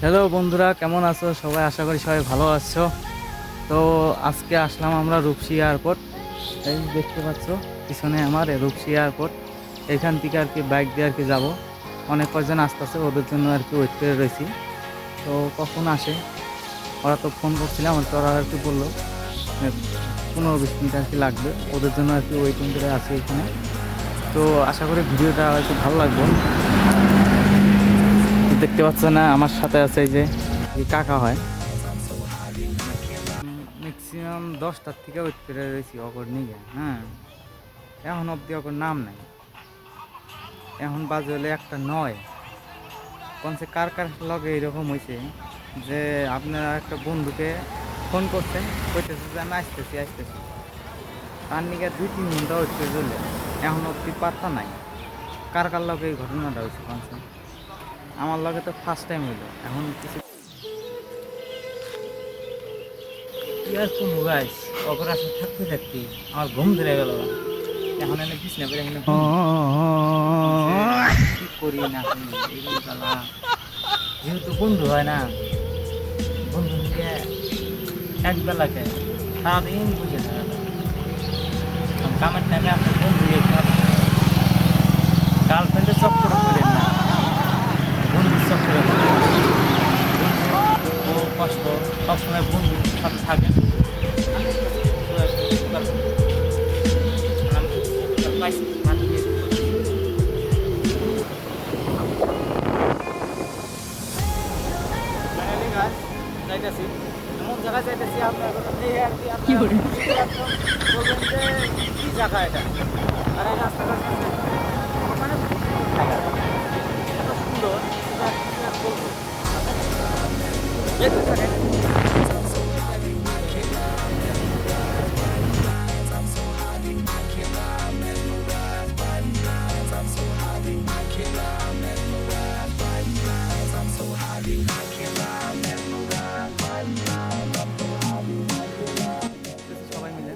Hello বন্ধুরা, কেমন আছো সবাই? আশা করি সবাই ভালো আছো। তো আজকে আসলাম আমরা রূপসী এয়ারপোর্ট। এই দেখতে পাচ্ছ পিছনে আমার রূপসী এয়ারপোর্ট। এখান থেকে আর কি বাইক দিয়ে আর কি যাবো। অনেক কয়জন আসতেছে, ওদের জন্য আর কি ওয়েট করে রয়েছি। তো কখন আসে ওরা তো ফোন করছিলাম, তো ওরা আর কি বললো 15-20 মিনিট আর কি লাগবে। ওদের জন্য আর কি ওয়েটিং করে আছি এখানে। তো আশা করি ভিডিওটা হয়তো ভালো লাগবে। দেখতে পাচ্ছ না, আমার সাথে আছে এই যে কাকা হয়। ম্যাক্সিমাম 10টার থেকে ওয়েট করে রয়েছি অগর নিয়ে। হ্যাঁ, এখন অবধি অগর নাম নাই। এখন বাজে হলে 1:09। কনসে কার কার লগে এরকম হয়েছে যে আপনারা একটা বন্ধুকে ফোন করছেন, কইতেছে যে আমি আসতেছি আসতেছি, তার নিকে 2-3 ঘন্টা ওয়েট করে চলে, এখন অবধি পাত্তা নাই। কার কার লগে এই ঘটনাটা হয়েছে কনসে? আমার লগে তো ফার্স্ট টাইম হইলো। এখন কিছু কি আর কোন গাইস, অপারেশন থাকতে থাকতে আমার ঘুম ধরে গেল। এখন এনে বিছনা করে এখানে কি করি না করি এরকম জ্বালা। যেহেতু বন্ধু হয় না, বন্ধু থেকে এক বেলাকে সারাদিন বুঝে থাকা যায়। কামের টাইমে আপনার বন্ধু গার্লফ্রেন্ডের চক্করে করেন না, বন্ধুর চক্করে ও কষ্ট সবসময় বন্ধুর সাথে থাকে। যাইতেছি এমন জায়গায় যাইতেছি, আপনার কি করে বলবেন যে কি জায়গা এটা, আর এই রাস্তাটার কাছে মানে এত সুন্দর বলবো যেতে থাকে। সবাই মিলে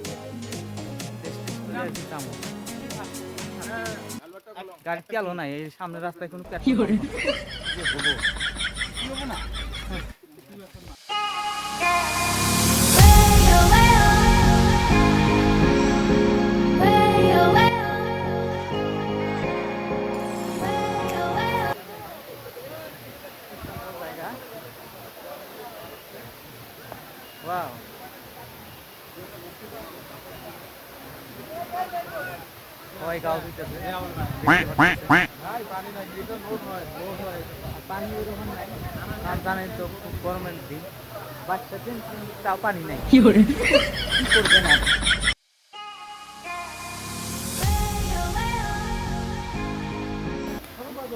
গাড়ি চালো না, এই সামনের রাস্তায় কোনো কি হবে না। Wow. সবাই গাও দিতেছে। পানি ওরকম নাই, আর জানেন তো খুব গরমের দিন, বাচ্চা দিন তাও পানি নাই। কি করবে না,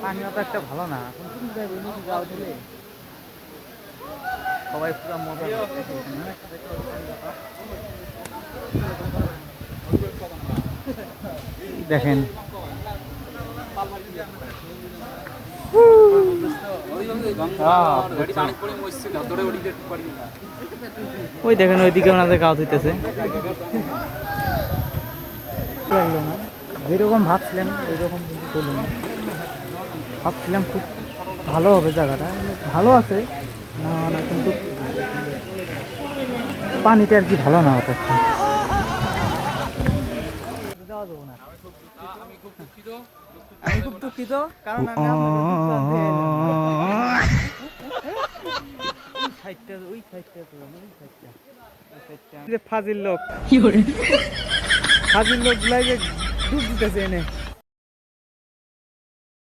পানি অত একটা ভালো না। এখন তুমি যাইবে নদী গাও দিলে সবাই পুরো মজা দেখেন। ওই দেখেন ওইদিকে ওনাদের গাও দিতেছে। লাগলো না, যেরকম ভাবছিলাম ওইরকম করলো না। ভাবছিলাম খুব ভালো হবে জায়গাটা, ভালো আছে না না, কিন্তু পানিটা আর কি ভালো না হতো। আমি খুব দুঃখিত, কারণ ফাজিল লোক, ফাজিল লোক গুলাই যে ডুব দিতেছে এনে।